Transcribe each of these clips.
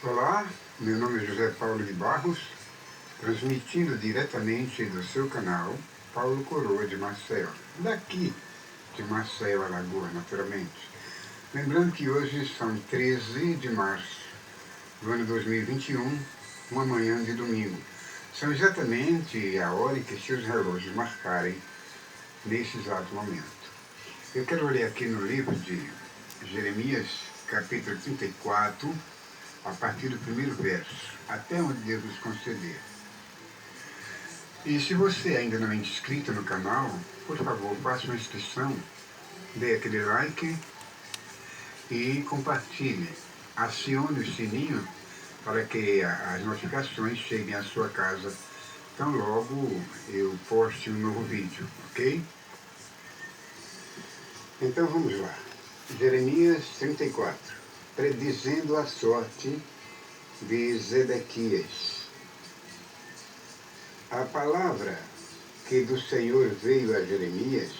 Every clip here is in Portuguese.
Olá, meu nome é José Paulo de Barros, transmitindo diretamente do seu canal Paulo Coroa de Maceió, daqui de Maceió, Alagoas, naturalmente. Lembrando que hoje são 13 de março do ano 2021, uma manhã de domingo. São exatamente a hora em que seus relógios marcarem nesse exato momento. Eu quero ler aqui no livro de Jeremias, capítulo 34, a partir do primeiro verso, até onde Deus nos conceder. E se você ainda não é inscrito no canal, por favor, faça uma inscrição, dê aquele like e compartilhe. Acione o sininho para que as notificações cheguem à sua casa tão logo eu poste um novo vídeo, ok? Então vamos lá. Jeremias 34, predizendo a sorte de Zedequias. A palavra que do Senhor veio a Jeremias,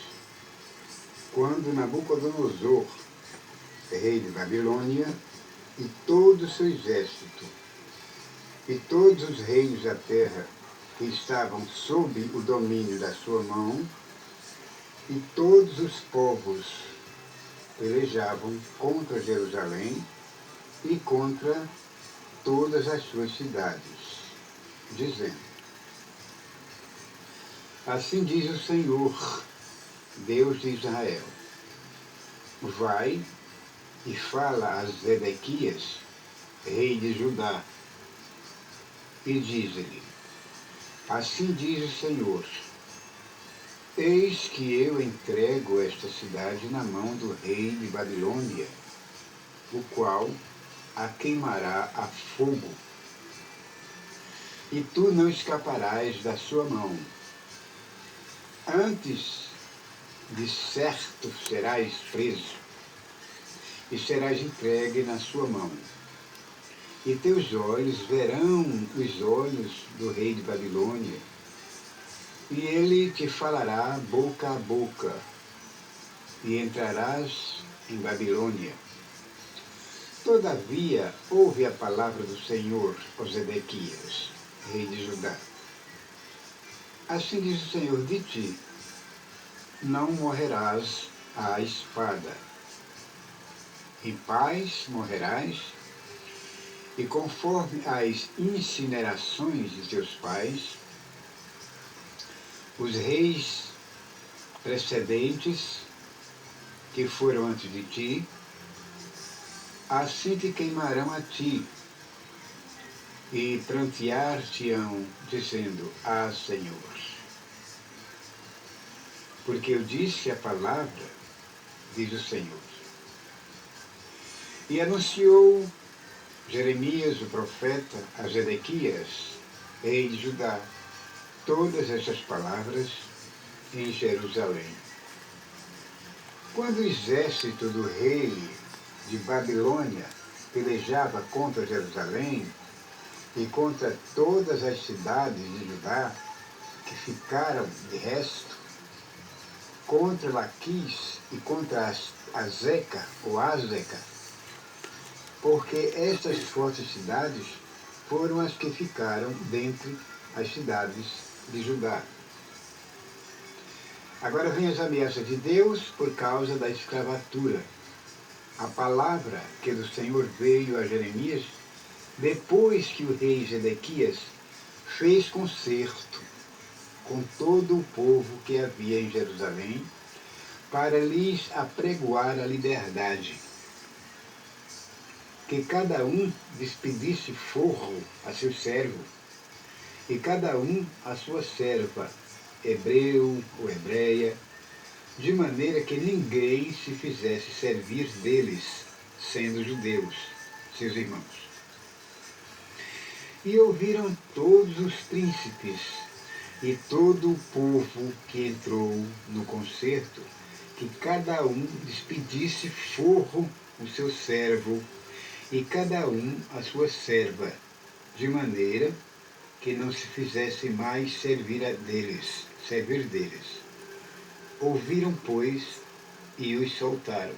quando Nabucodonosor, rei de Babilônia, e todo o seu exército, e todos os reis da terra que estavam sob o domínio da sua mão, e todos os povos pelejavam contra Jerusalém e contra todas as suas cidades, dizendo: assim diz o Senhor, Deus de Israel: vai e fala a Zedequias, rei de Judá, e diz-lhe: assim diz o Senhor: eis que eu entrego esta cidade na mão do rei de Babilônia, o qual a queimará a fogo, e tu não escaparás da sua mão. Antes, de certo, serás preso, e serás entregue na sua mão. E teus olhos verão os olhos do rei de Babilônia, e ele te falará boca a boca, e entrarás em Babilônia. Todavia, ouve a palavra do Senhor, ó Zedequias, rei de Judá. Assim diz o Senhor de ti: não morrerás à espada. Em paz morrerás, e conforme as incinerações de teus pais, os reis precedentes que foram antes de ti, assim te queimarão a ti, e prantear-te-ão, dizendo: ah, Senhor. Porque eu disse a palavra, diz o Senhor. E anunciou Jeremias, o profeta, a Zedequias, rei de Judá, todas essas palavras em Jerusalém. Quando o exército do rei de Babilônia pelejava contra Jerusalém e contra todas as cidades de Judá que ficaram de resto, contra Laquis e contra Azeca, ou Azeca, porque estas fortes cidades foram as que ficaram dentre as cidades de Judá. Agora vem as ameaças de Deus por causa da escravatura. A palavra que do Senhor veio a Jeremias, depois que o rei Zedequias fez concerto com todo o povo que havia em Jerusalém, para lhes apregoar a liberdade, que cada um despedisse forro a seu servo, e cada um a sua serva, hebreu ou hebreia, de maneira que ninguém se fizesse servir deles, sendo judeus, seus irmãos. E ouviram todos os príncipes e todo o povo que entrou no concerto, que cada um despedisse forro o seu servo, e cada um a sua serva, de maneira que não se fizesse mais servir deles. Ouviram, pois, e os soltaram.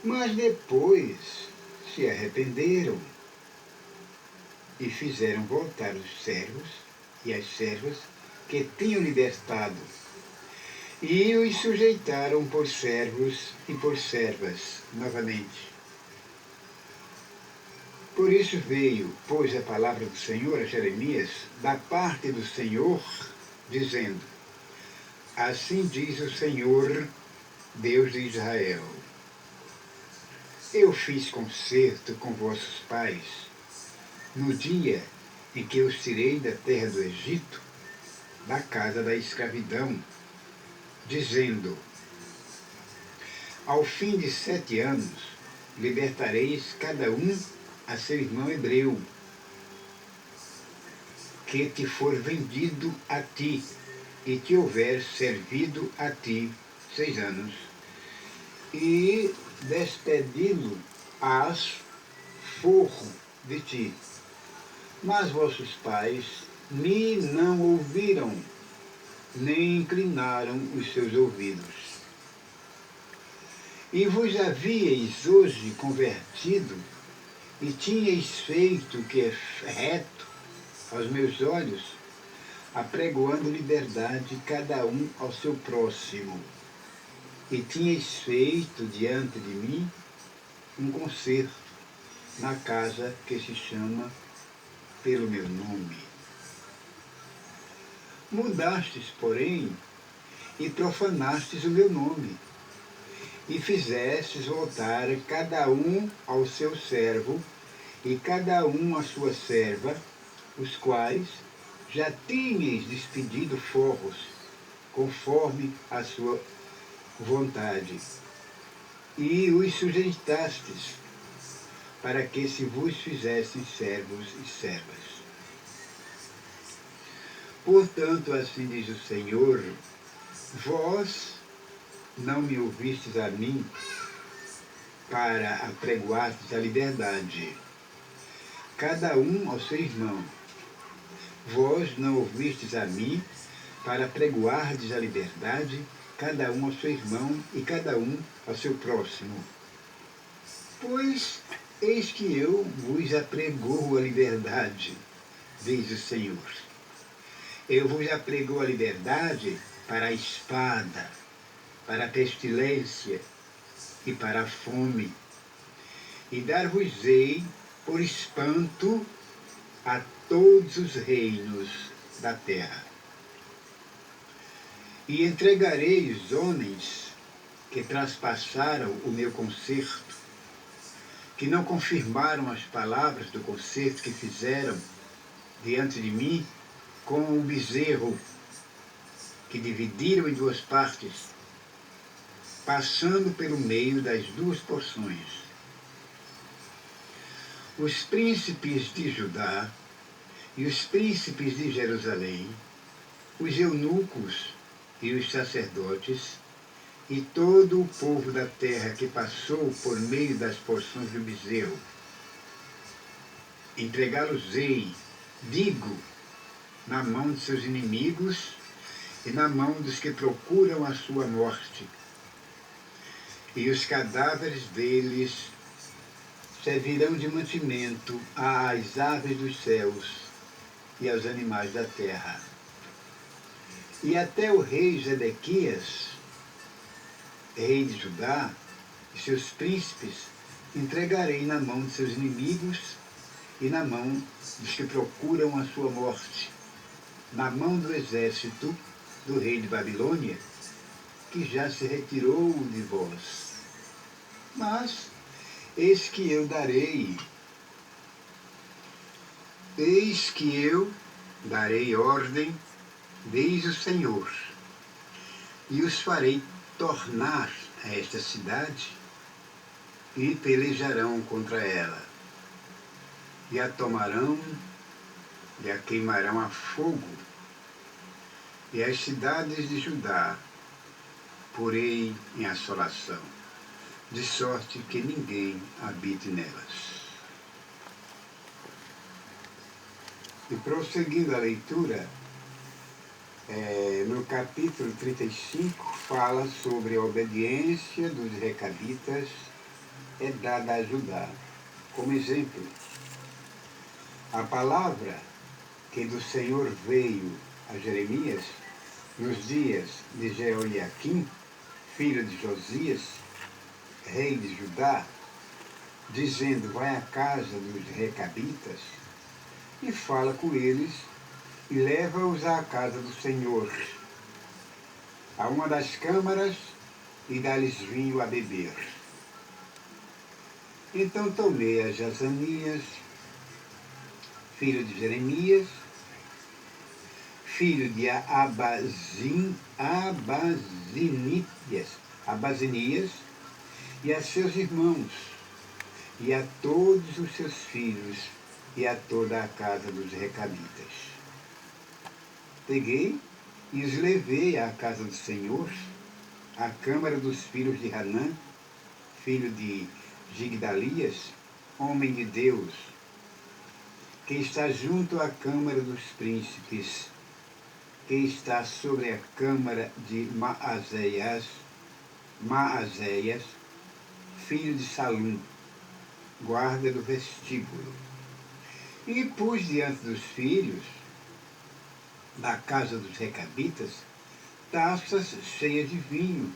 Mas depois se arrependeram e fizeram voltar os servos e as servas que tinham libertado, e os sujeitaram por servos e por servas novamente. Por isso veio, pois, a palavra do Senhor a Jeremias, da parte do Senhor, dizendo: Assim diz o Senhor, Deus de Israel: Eu fiz concerto com vossos pais no dia em que os tirei da terra do Egito, da casa da escravidão, dizendo: Ao fim de 7 anos libertareis cada um a seu irmão hebreu, que te for vendido a ti e te houver servido a ti 6 anos, e despedi-lo-ás forro de ti. Mas vossos pais me não ouviram, nem inclinaram os seus ouvidos. E vos havíeis hoje convertido, e tinhais feito o que é reto aos meus olhos, apregoando liberdade cada um ao seu próximo. E tinhais feito diante de mim um concerto na casa que se chama pelo meu nome. Mudastes, porém, e profanastes o meu nome, e fizestes voltar cada um ao seu servo, e cada um à sua serva, os quais já tinhas despedido forros, conforme a sua vontade, e os sujeitastes, para que se vos fizessem servos e servas. Portanto, assim diz o Senhor: Vós não me ouvistes a mim para apregoardes a liberdade, cada um ao seu irmão. Vós não ouvistes a mim para apregoardes a liberdade, cada um ao seu irmão e cada um ao seu próximo. Pois eis que eu vos apregoo a liberdade, diz o Senhor. Eu vos apregoo a liberdade para a espada, para a pestilência e para a fome, e dar-vos-ei por espanto a todos os reinos da terra. E entregarei os homens que traspassaram o meu concerto, que não confirmaram as palavras do concerto que fizeram diante de mim com o bezerro, que dividiram em 2 partes, passando pelo meio das 2 porções. Os príncipes de Judá e os príncipes de Jerusalém, os eunucos e os sacerdotes, e todo o povo da terra que passou por meio das porções do bezerro, entregá-los-ei, digo, na mão de seus inimigos e na mão dos que procuram a sua morte. E os cadáveres deles servirão de mantimento às aves dos céus e aos animais da terra. E até o rei Zedequias, rei de Judá, e seus príncipes entregarei na mão de seus inimigos e na mão dos que procuram a sua morte, na mão do exército do rei de Babilônia, que já se retirou de vós. Mas eis que eu darei ordem, diz o Senhor, e os farei tornar a esta cidade, e pelejarão contra ela, e a tomarão, e a queimarão a fogo, e as cidades de Judá porei em assolação, de sorte que ninguém habite nelas. E prosseguindo a leitura, no capítulo 35, fala sobre a obediência dos recabitas dada a Judá, como exemplo. A palavra que do Senhor veio a Jeremias nos dias de Jeoiaquim, filho de Josias, rei de Judá, dizendo: vai à casa dos recabitas e fala com eles e leva-os à casa do Senhor, a uma das câmaras, e dá-lhes vinho a beber. Então tomei a Jazanias, filho de Jeremias, filho de Abazinias, e a seus irmãos, e a todos os seus filhos, e a toda a casa dos recabitas. Peguei e os levei à casa do Senhor, à câmara dos filhos de Hanã, filho de Gigdalias, homem de Deus, que está junto à câmara dos príncipes, que está sobre a câmara de Maazéias, filho de Salum, guarda do vestíbulo. E pus diante dos filhos da casa dos recabitas taças cheias de vinho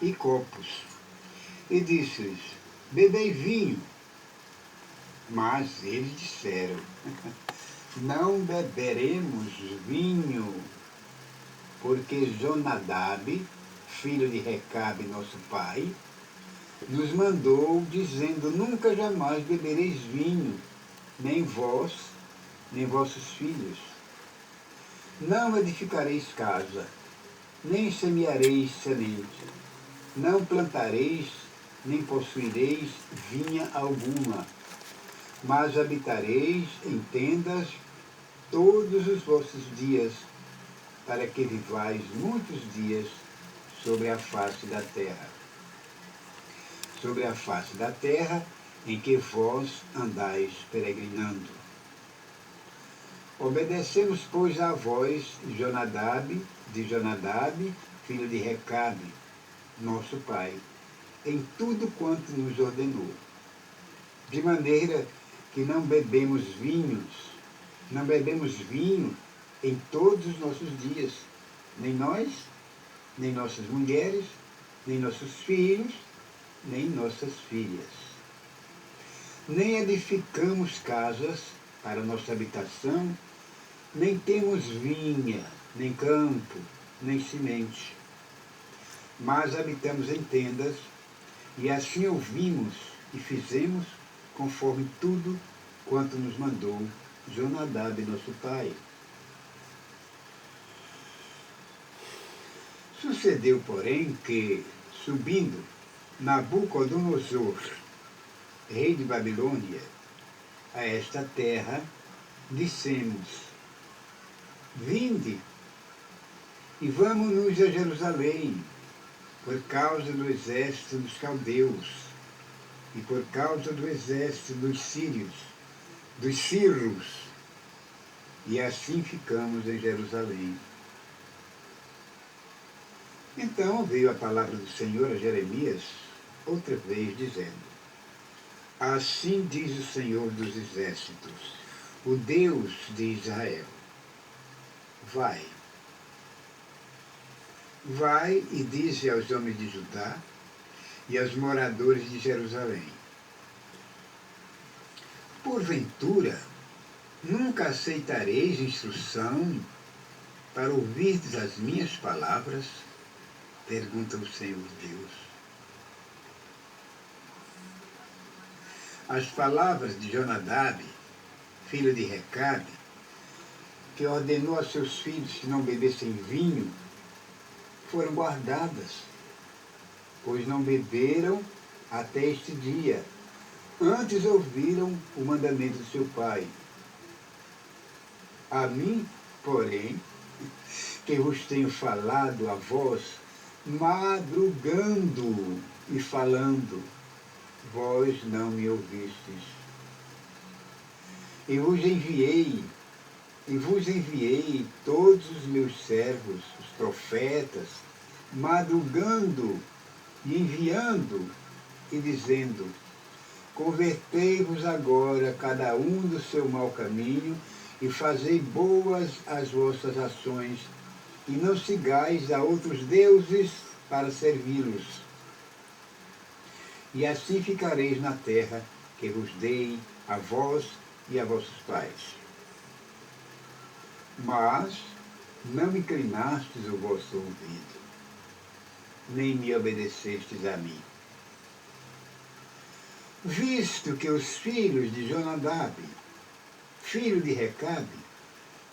e copos, e disse-lhes: bebei vinho. Mas eles disseram: não beberemos vinho, porque Jonadab, filho de Recabe, nosso pai, nos mandou, dizendo: nunca jamais bebereis vinho, nem vós, nem vossos filhos. Não edificareis casa, nem semeareis semente, não plantareis, nem possuireis vinha alguma, mas habitareis em tendas todos os vossos dias, para que vivais muitos dias sobre a face da terra. Sobre a face da terra em que vós andais peregrinando. Obedecemos, pois, à voz de Jonadab, filho de Recabe, nosso pai, em tudo quanto nos ordenou. De maneira que não bebemos vinho em todos os nossos dias, nem nós, nem nossas mulheres, nem nossos filhos, nem nossas filhas. Nem edificamos casas para nossa habitação, nem temos vinha, nem campo, nem semente. Mas habitamos em tendas, e assim ouvimos e fizemos conforme tudo quanto nos mandou Jonadab, nosso pai. Sucedeu, porém, que, subindo Nabucodonosor, rei de Babilônia, a esta terra, dissemos: vinde e vamos-nos a Jerusalém, por causa do exército dos caldeus e por causa do exército dos cirros, e assim ficamos em Jerusalém. Então veio a palavra do Senhor a Jeremias outra vez, dizendo: assim diz o Senhor dos exércitos, o Deus de Israel: vai e dize aos homens de Judá e aos moradores de Jerusalém: porventura nunca aceitareis instrução para ouvirdes as minhas palavras? Pergunta o Senhor Deus. As palavras de Jonadab, filho de Recabe, que ordenou a seus filhos que não bebessem vinho, foram guardadas, pois não beberam até este dia. Antes ouviram o mandamento de seu pai. A mim, porém, que vos tenho falado a vós, madrugando e falando, vós não me ouvistes. E vos enviei todos os meus servos, os profetas, madrugando e enviando e dizendo: Convertei-vos agora, cada um do seu mau caminho, e fazei boas as vossas ações, e não sigais a outros deuses para servi-los. E assim ficareis na terra que vos dei a vós e a vossos pais. Mas não inclinastes o vosso ouvido, nem me obedecestes a mim. Visto que os filhos de Jonadab, filho de Recabe,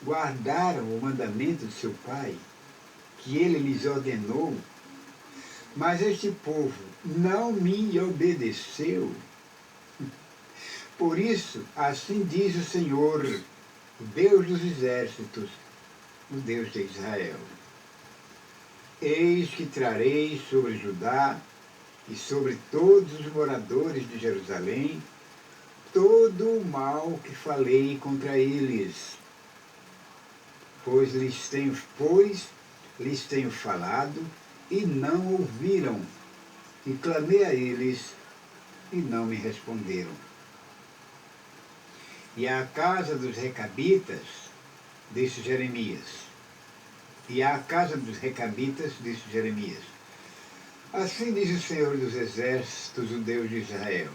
guardaram o mandamento de seu pai, que ele lhes ordenou, mas este povo não me obedeceu. Por isso, assim diz o Senhor, o Deus dos exércitos, o Deus de Israel: eis que trarei sobre Judá e sobre todos os moradores de Jerusalém todo o mal que falei contra eles, pois lhes tenho falado e não ouviram, e clamei a eles e não me responderam. E à casa dos recabitas, disse Jeremias, assim diz o Senhor dos exércitos, o Deus de Israel: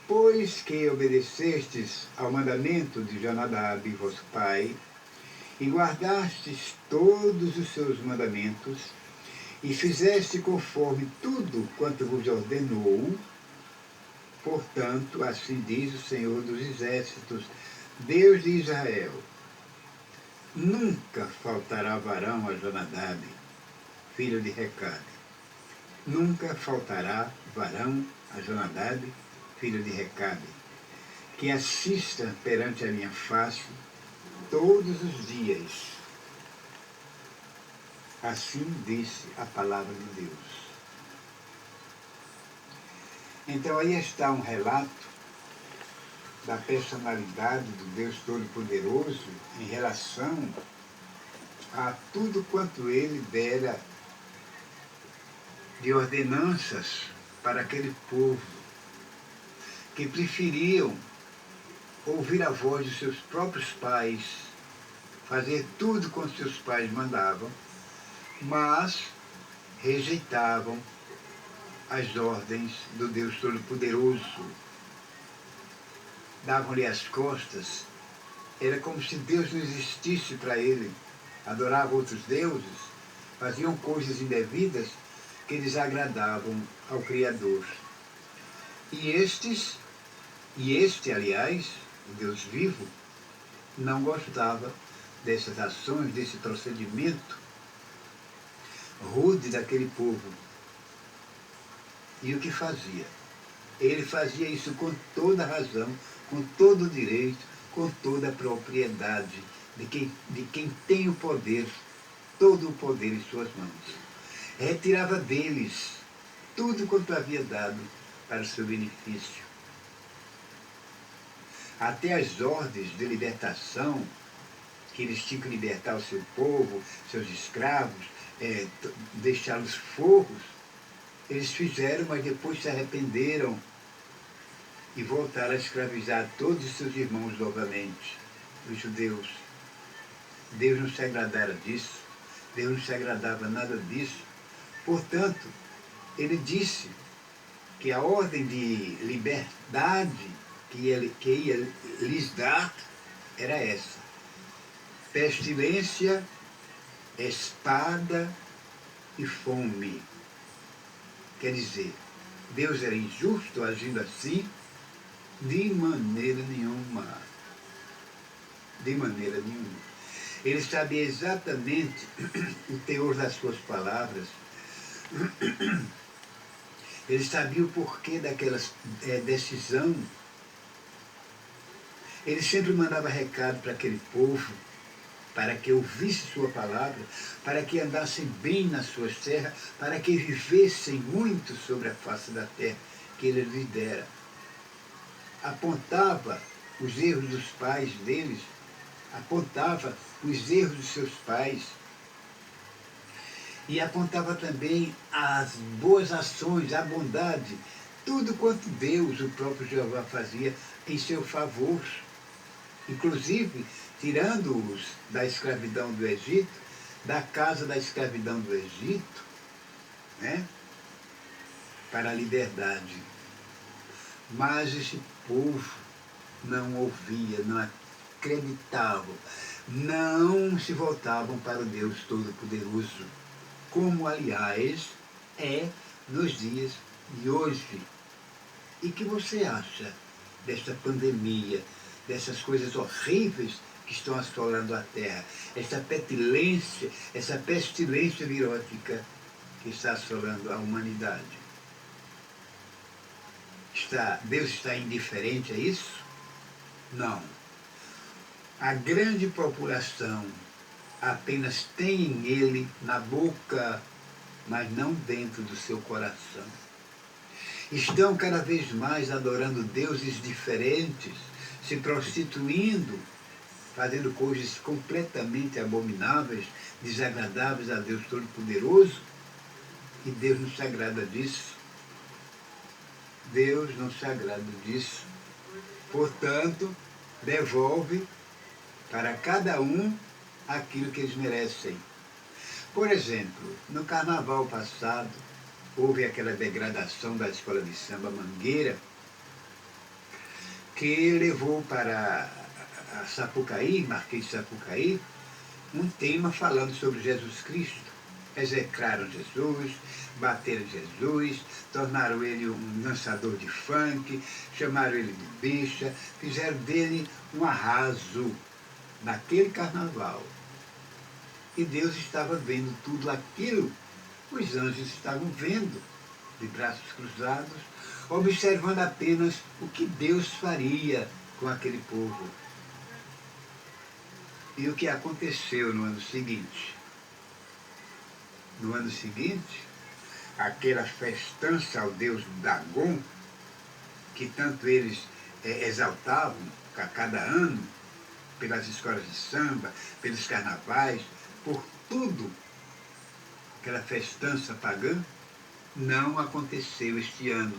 pois que obedecestes ao mandamento de Jonadab, vosso pai, e guardastes todos os seus mandamentos, e fizeste conforme tudo quanto vos ordenou, portanto, assim diz o Senhor dos exércitos, Deus de Israel: nunca faltará varão a Jonadab, filho de Recabe. Nunca faltará varão a Jonadab, filho de Recabe, que assista perante a minha face todos os dias. Assim disse a palavra de Deus. Então aí está um relato da personalidade do Deus Todo-Poderoso em relação a tudo quanto ele dera de ordenanças para aquele povo que preferiam ouvir a voz de seus próprios pais, fazer tudo quanto seus pais mandavam, mas rejeitavam as ordens do Deus Todo-Poderoso. Davam-lhe as costas, era como se Deus não existisse para ele. Adoravam outros deuses, faziam coisas indevidas que desagradavam ao Criador. E este, aliás, o Deus vivo, não gostava dessas ações, desse procedimento rude daquele povo. E o que fazia? Ele fazia isso com toda a razão, com todo o direito, com toda a propriedade de quem tem o poder, todo o poder em suas mãos. Retirava deles tudo quanto havia dado para o seu benefício. Até as ordens de libertação, que eles tinham que libertar o seu povo, seus escravos, deixá-los forros, eles fizeram, mas depois se arrependeram e voltaram a escravizar todos os seus irmãos novamente, os judeus. Deus não se agradara disso, Deus não se agradava nada disso. Portanto, ele disse que a ordem de liberdade que ia lhes dar era essa: pestilência, espada e fome. Quer dizer, Deus era injusto agindo assim? De maneira nenhuma. De maneira nenhuma. Ele sabia exatamente o teor das suas palavras. Ele sabia o porquê daquela decisão. Ele sempre mandava recado para aquele povo, para que ouvisse sua palavra, para que andassem bem nas suas terras, para que vivessem muito sobre a face da terra que ele lhes dera. Apontava os erros dos pais deles, apontava os erros dos seus pais, e apontava também as boas ações, a bondade tudo quanto Deus, o próprio Jeová, fazia em seu favor, inclusive tirando-os da escravidão do Egito, da casa da escravidão do Egito, né, para a liberdade. Mas esse povo não ouvia, não acreditavam, não se voltavam para o Deus Todo-Poderoso, como, aliás, é nos dias de hoje. E o que você acha desta pandemia, dessas coisas horríveis que estão assolando a Terra, essa pestilência, essa pestilência virótica que está assolando a humanidade? Deus está indiferente a isso? Não. A grande população apenas tem ele na boca, mas não dentro do seu coração. Estão cada vez mais adorando deuses diferentes, se prostituindo, fazendo coisas completamente abomináveis, desagradáveis a Deus Todo-Poderoso, e Deus não se agrada disso. Deus não se agrada disso. Portanto, devolve para cada um aquilo que eles merecem. Por exemplo, no carnaval passado, houve aquela degradação da escola de samba Mangueira, que levou para a Sapucaí, Marquês de Sapucaí, um tema falando sobre Jesus Cristo. Execraram Jesus, bateram Jesus, tornaram ele um dançador de funk, chamaram ele de bicha, fizeram dele um arraso naquele carnaval. E Deus estava vendo tudo aquilo, os anjos estavam vendo, de braços cruzados, observando apenas o que Deus faria com aquele povo. E o que aconteceu no ano seguinte? No ano seguinte, aquela festança ao deus Dagon, que tanto eles exaltavam a cada ano, pelas escolas de samba, pelos carnavais, por tudo, aquela festança pagã, não aconteceu este ano.